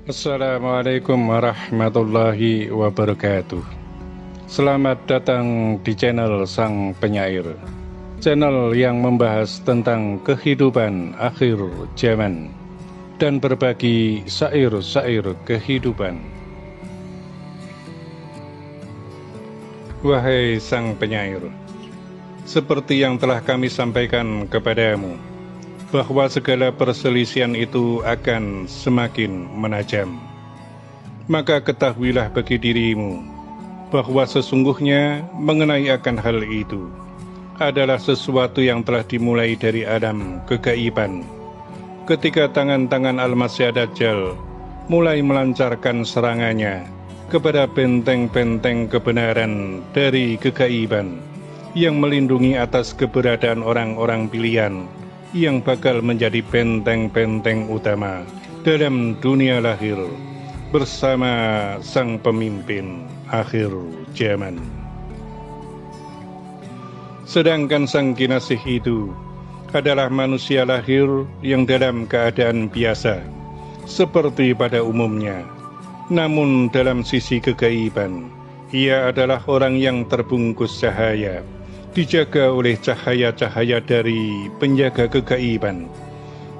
Assalamualaikum warahmatullahi wabarakatuh. Selamat datang di channel Sang Penyair, channel yang membahas tentang kehidupan akhir zaman dan berbagi syair-syair kehidupan. Wahai Sang Penyair, seperti yang telah kami sampaikan kepadamu, bahwa segala perselisihan itu akan semakin menajam. Maka ketahuilah bagi dirimu, bahwa sesungguhnya mengenai akan hal itu adalah sesuatu yang telah dimulai dari alam kegaiban, ketika tangan-tangan Al-Masih Dajjal mulai melancarkan serangannya kepada benteng-benteng kebenaran dari kegaiban, yang melindungi atas keberadaan orang-orang pilihan yang bakal menjadi benteng-benteng utama dalam dunia lahir bersama sang pemimpin akhir zaman. Sedangkan sang kinasih itu adalah manusia lahir yang dalam keadaan biasa seperti pada umumnya, namun dalam sisi kegaiban ia adalah orang yang terbungkus cahaya, dijaga oleh cahaya-cahaya dari penjaga kegaiban,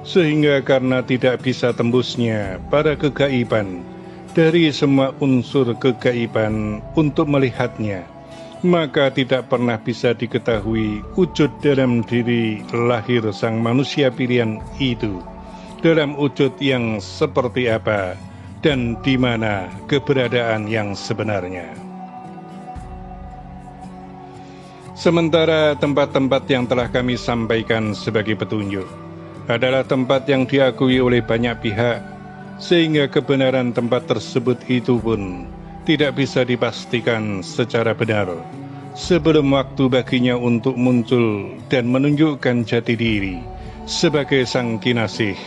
sehingga karena tidak bisa tembusnya para kegaiban dari semua unsur kegaiban untuk melihatnya, maka tidak pernah bisa diketahui wujud dalam diri lahir sang manusia pilihan itu, dalam wujud yang seperti apa dan di mana keberadaan yang sebenarnya. Sementara tempat-tempat yang telah kami sampaikan sebagai petunjuk adalah tempat yang diakui oleh banyak pihak, sehingga kebenaran tempat tersebut itu pun tidak bisa dipastikan secara benar sebelum waktu baginya untuk muncul dan menunjukkan jati diri sebagai sang kinasih,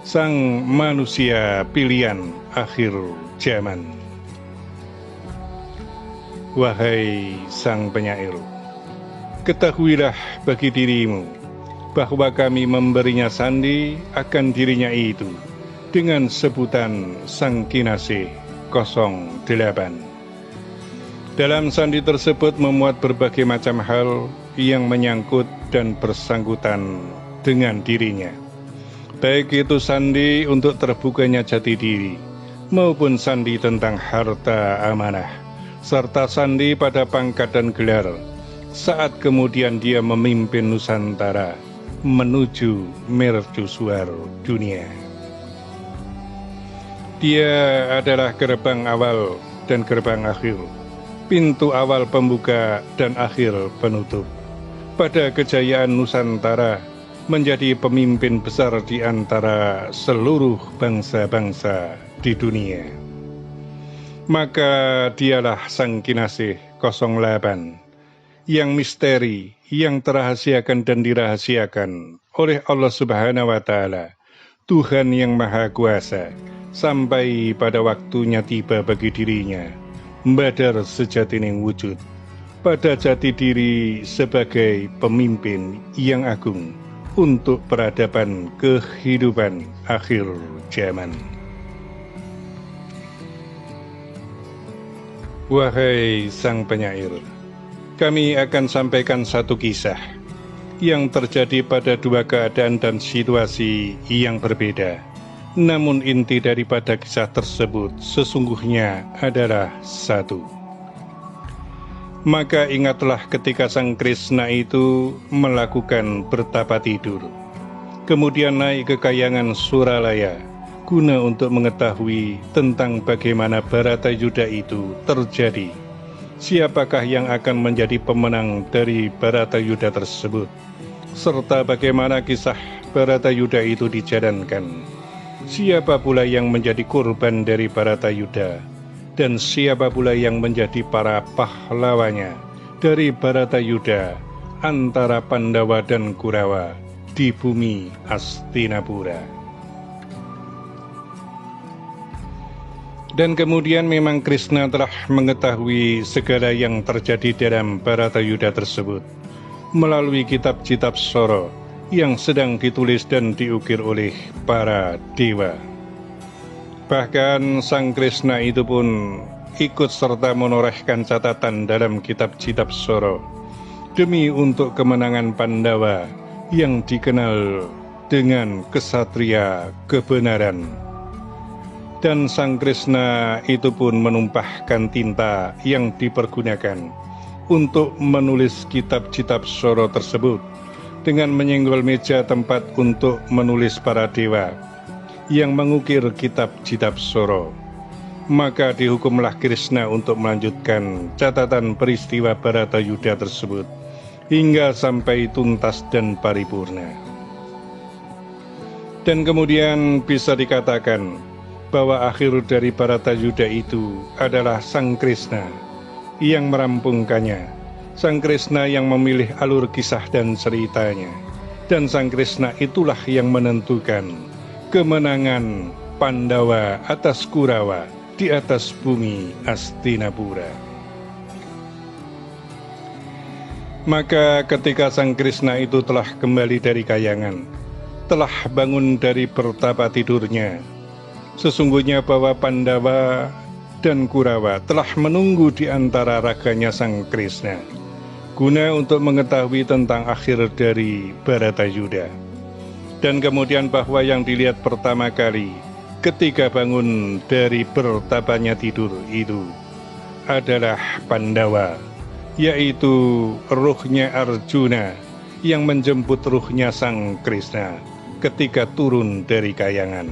sang manusia pilihan akhir zaman. Wahai Sang Penyair, ketahuilah bagi dirimu bahwa kami memberinya sandi akan dirinya itu dengan sebutan Sang Kinasih 08. Dalam sandi tersebut memuat berbagai macam hal yang menyangkut dan bersangkutan dengan dirinya, baik itu sandi untuk terbukanya jati diri, maupun sandi tentang harta amanah, serta sandi pada pangkat dan gelar saat kemudian dia memimpin Nusantara menuju mercusuar dunia. Dia adalah gerbang awal dan gerbang akhir, pintu awal pembuka dan akhir penutup pada kejayaan Nusantara menjadi pemimpin besar di antara seluruh bangsa-bangsa di dunia. Maka dialah Sang Kinasih 08, yang misteri, yang terahasiakan dan dirahasiakan oleh Allah Subhanahu wa Ta'ala, Tuhan yang Maha Kuasa, sampai pada waktunya tiba bagi dirinya membadar sejatining wujud pada jati diri sebagai pemimpin yang agung untuk peradaban kehidupan akhir zaman. Wahai Sang Penyair, kami akan sampaikan satu kisah yang terjadi pada dua keadaan dan situasi yang berbeda. Namun inti daripada kisah tersebut sesungguhnya adalah satu. Maka ingatlah ketika Sang Krishna itu melakukan bertapa tidur, kemudian naik ke kayangan Suralaya guna untuk mengetahui tentang bagaimana Bharatayuddha itu terjadi. Siapakah yang akan menjadi pemenang dari Bharatayuddha tersebut, serta bagaimana kisah Bharatayuddha itu dijalankan. Siapa pula yang menjadi korban dari Bharatayuddha, dan siapa pula yang menjadi para pahlawannya dari Bharatayuddha antara Pandawa dan Kurawa di bumi Hastinapura. Dan kemudian memang Krishna telah mengetahui segala yang terjadi dalam Bharatayuddha tersebut melalui kitab-kitab Sora yang sedang ditulis dan diukir oleh para dewa. Bahkan Sang Krishna itu pun ikut serta menorehkan catatan dalam kitab Citab Soro demi untuk kemenangan Pandawa yang dikenal dengan kesatria kebenaran. Dan Sang Krishna itu pun menumpahkan tinta yang dipergunakan untuk menulis kitab Citab Soro tersebut dengan menyenggol meja tempat untuk menulis para dewa yang mengukir kitab Citab Soro. Maka dihukumlah Krishna untuk melanjutkan catatan peristiwa Bharatayuddha tersebut hingga sampai tuntas dan paripurna. Dan kemudian bisa dikatakan bahwa akhir dari Bharatayuddha itu adalah Sang Krishna yang merampungkannya, Sang Krishna yang memilih alur kisah dan ceritanya, dan Sang Krishna itulah yang menentukan kemenangan Pandawa atas Kurawa di atas bumi Hastinapura. Maka ketika Sang Krishna itu telah kembali dari kayangan, telah bangun dari pertapa tidurnya, sesungguhnya bahwa Pandawa dan Kurawa telah menunggu di antara raganya Sang Krishna guna untuk mengetahui tentang akhir dari Bharatayuddha. Dan kemudian bahwa yang dilihat pertama kali ketika bangun dari pertapanya tidur itu adalah Pandawa, yaitu ruhnya Arjuna yang menjemput ruhnya Sang Krishna ketika turun dari kayangan.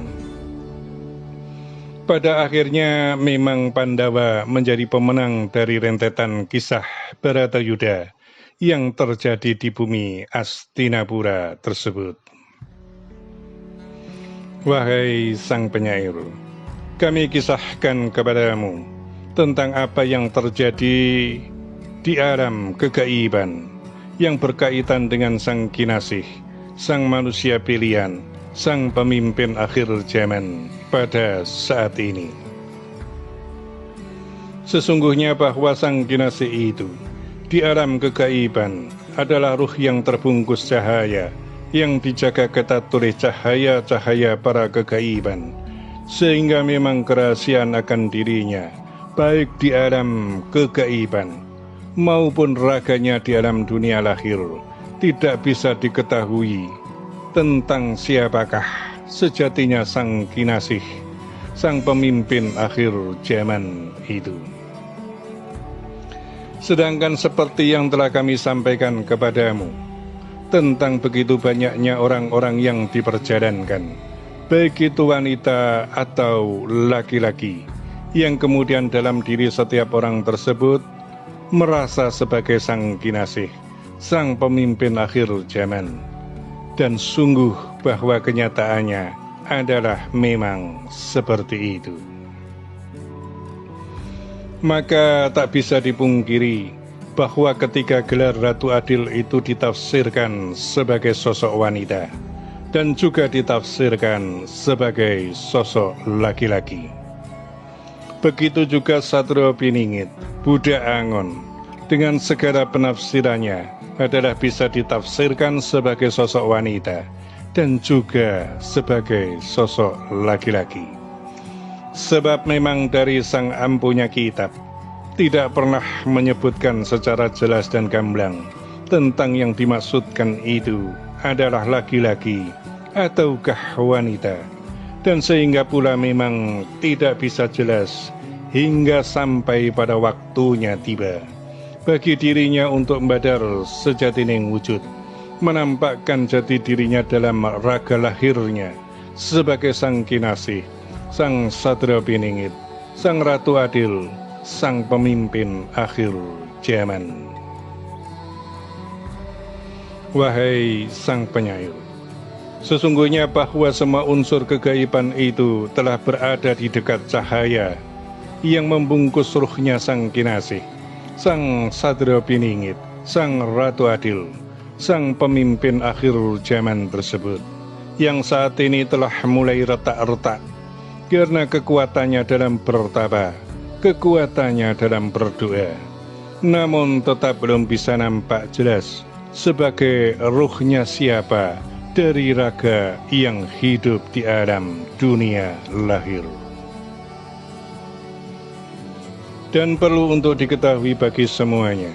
Pada akhirnya memang Pandawa menjadi pemenang dari rentetan kisah Bharatayuddha yang terjadi di bumi Hastinapura tersebut. Wahai Sang Penyair, kami kisahkan kepadamu tentang apa yang terjadi di alam kegaiban yang berkaitan dengan Sang Kinasih, Sang manusia pilihan, Sang pemimpin akhir zaman pada saat ini. Sesungguhnya bahwa Sang Kinasih itu di alam kegaiban adalah ruh yang terbungkus cahaya, yang dijaga ketat oleh cahaya-cahaya para kegaiban, sehingga memang kerahasiaan akan dirinya, baik di alam kegaiban maupun raganya di alam dunia lahir, tidak bisa diketahui tentang siapakah sejatinya Sang Kinasih, Sang pemimpin akhir zaman itu. Sedangkan seperti yang telah kami sampaikan kepadamu tentang begitu banyaknya orang-orang yang diperjalankan, baik itu wanita atau laki-laki, yang kemudian dalam diri setiap orang tersebut merasa sebagai Sang Kinasih, Sang pemimpin akhir zaman. Dan sungguh bahwa kenyataannya adalah memang seperti itu. Maka tak bisa dipungkiri bahwa ketika gelar Ratu Adil itu ditafsirkan sebagai sosok wanita dan juga ditafsirkan sebagai sosok laki-laki, begitu juga Satrio Piningit, Buddha Angon dengan segala penafsirannya adalah bisa ditafsirkan sebagai sosok wanita dan juga sebagai sosok laki-laki. Sebab memang dari Sang Ampunya Kitab tidak pernah menyebutkan secara jelas dan gamblang tentang yang dimaksudkan itu adalah laki-laki ataukah wanita, dan sehingga pula memang tidak bisa jelas hingga sampai pada waktunya tiba bagi dirinya untuk membadar sejatining wujud, menampakkan jati dirinya dalam raga lahirnya sebagai Sang Kinasih, Sang Satrio Piningit, Sang Ratu Adil, Sang pemimpin akhir zaman. Wahai Sang Penyair, sesungguhnya bahwa semua unsur kegaiban itu telah berada di dekat cahaya yang membungkus ruhnya Sang Kinasih, Sang Satrio Piningit, Sang Ratu Adil, Sang pemimpin akhir zaman tersebut, yang saat ini telah mulai retak-retak karena kekuatannya dalam bertapa, kekuatannya dalam berdoa, namun tetap belum bisa nampak jelas sebagai ruhnya siapa dari raga yang hidup di alam dunia lahir. Dan perlu untuk diketahui bagi semuanya,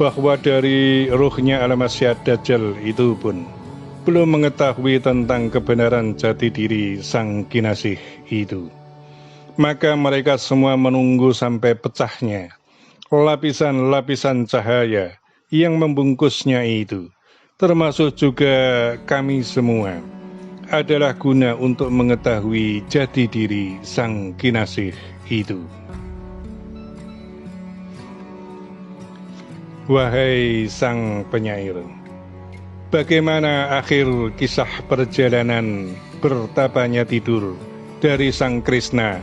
bahwa dari ruhnya Al-Masih Dajjal itu pun belum mengetahui tentang kebenaran jati diri sang kinasih itu. Maka mereka semua menunggu sampai pecahnya lapisan-lapisan cahaya yang membungkusnya itu, termasuk juga kami semua, adalah guna untuk mengetahui jati diri sang kinasih itu. Wahai sang penyair, bagaimana akhir kisah perjalanan bertapanya tidur dari sang Krishna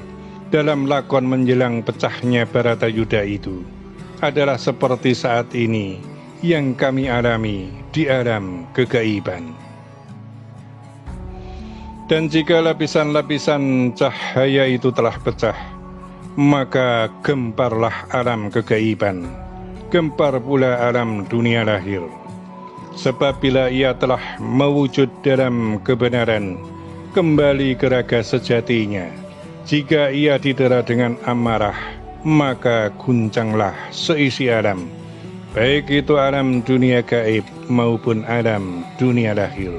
dalam lakon menjelang pecahnya Baratayuda itu adalah seperti saat ini yang kami alami di alam kegaiban. Dan jika lapisan-lapisan cahaya itu telah pecah, maka gemparlah alam kegaiban, gempar pula alam dunia lahir. Sebab bila ia telah mewujud dalam kebenaran, kembali ke raga sejatinya, jika ia didera dengan amarah, maka guncanglah seisi alam, baik itu alam dunia gaib maupun alam dunia lahir.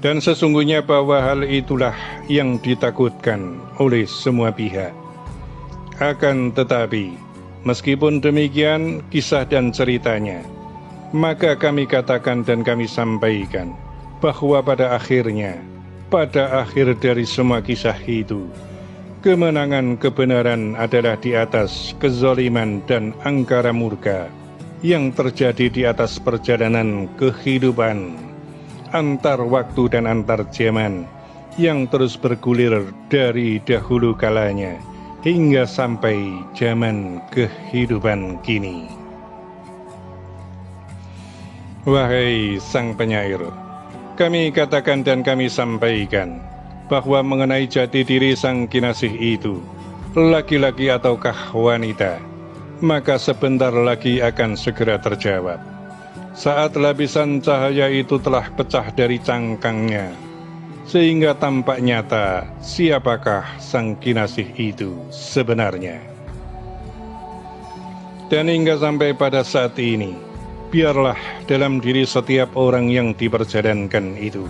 Dan sesungguhnya bahwa hal itulah yang ditakutkan oleh semua pihak. Akan tetapi, meskipun demikian kisah dan ceritanya, maka kami katakan dan kami sampaikan bahwa pada akhirnya, pada akhir dari semua kisah itu, kemenangan kebenaran adalah di atas kezaliman dan angkara murka yang terjadi di atas perjalanan kehidupan antar waktu dan antar zaman yang terus bergulir dari dahulu kalanya hingga sampai zaman kehidupan kini. Wahai sang penyair, kami katakan dan kami sampaikan bahwa mengenai jati diri sang kinasih itu, laki-laki ataukah wanita, maka sebentar lagi akan segera terjawab. Saat lapisan cahaya itu telah pecah dari cangkangnya, sehingga tampak nyata siapakah sang kinasih itu sebenarnya. Dan hingga sampai pada saat ini, biarlah dalam diri setiap orang yang diperjalankan itu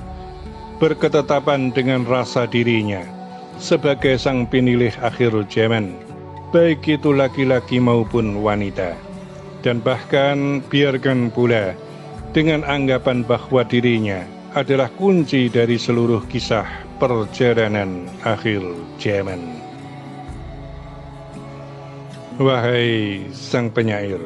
berketetapan dengan rasa dirinya sebagai sang penilih akhir zaman, baik itu laki-laki maupun wanita. Dan bahkan biarkan pula dengan anggapan bahwa dirinya adalah kunci dari seluruh kisah perjalanan akhir zaman. Wahai sang penyair,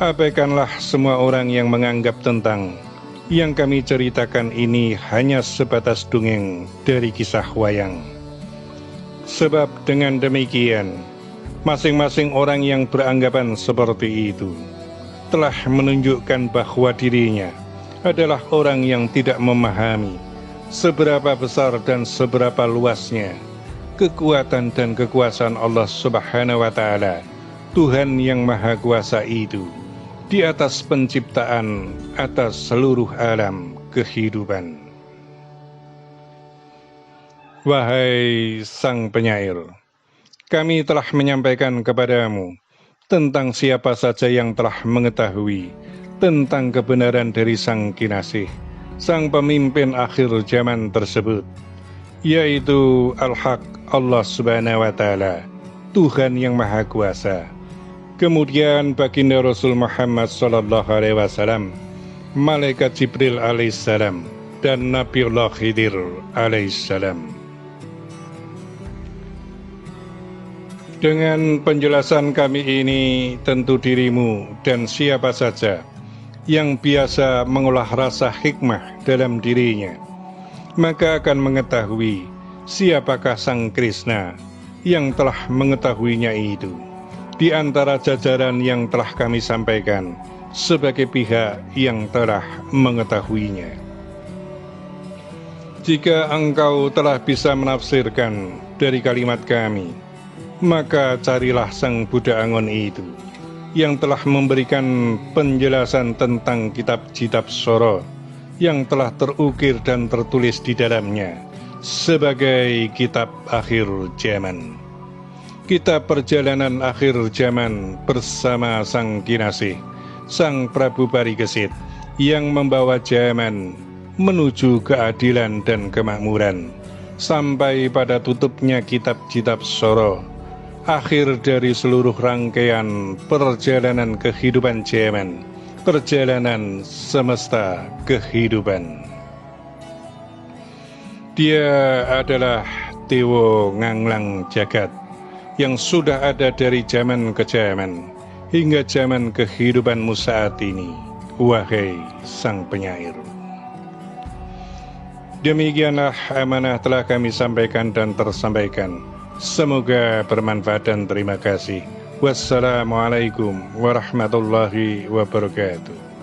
abaikanlah semua orang yang menganggap tentang yang kami ceritakan ini hanya sebatas dongeng dari kisah wayang. Sebab dengan demikian, masing-masing orang yang beranggapan seperti itu telah menunjukkan bahwa dirinya adalah orang yang tidak memahami seberapa besar dan seberapa luasnya kekuatan dan kekuasaan Allah Subhanahu wa Ta'ala, Tuhan yang Maha Kuasa itu, di atas penciptaan, atas seluruh alam kehidupan. Wahai sang penyair, kami telah menyampaikan kepadamu tentang siapa saja yang telah mengetahui tentang kebenaran dari sang kinasih, sang pemimpin akhir zaman tersebut, yaitu Al-Haq Allah Subhanahu wa Ta'ala, Tuhan yang Maha Kuasa. Kemudian baginda Rasul Muhammad sallallahu alaihi wasallam, malaikat Jibril alaihissalam, dan Nabiullah Khidir alaihissalam. Dengan penjelasan kami ini, tentu dirimu dan siapa saja yang biasa mengolah rasa hikmah dalam dirinya, maka akan mengetahui siapakah sang Krishna yang telah mengetahuinya itu di antara jajaran yang telah kami sampaikan sebagai pihak yang telah mengetahuinya. Jika engkau telah bisa menafsirkan dari kalimat kami, maka carilah sang Buddha Angon itu yang telah memberikan penjelasan tentang kitab Jitab Soro yang telah terukir dan tertulis di dalamnya sebagai kitab akhir zaman. kita perjalanan akhir zaman bersama Sang Kinasih, Sang Prabu Parikesit, yang membawa zaman menuju keadilan dan kemakmuran, sampai pada tutupnya kitab-kitab Soro, akhir dari seluruh rangkaian perjalanan kehidupan zaman, perjalanan semesta kehidupan. Dia adalah Dewa Nganglang Jagat, yang sudah ada dari zaman ke zaman, hingga zaman kehidupanmu saat ini, wahai Sang Penyair. Demikianlah amanah telah kami sampaikan dan tersampaikan. Semoga bermanfaat dan terima kasih. Wassalamualaikum warahmatullahi wabarakatuh.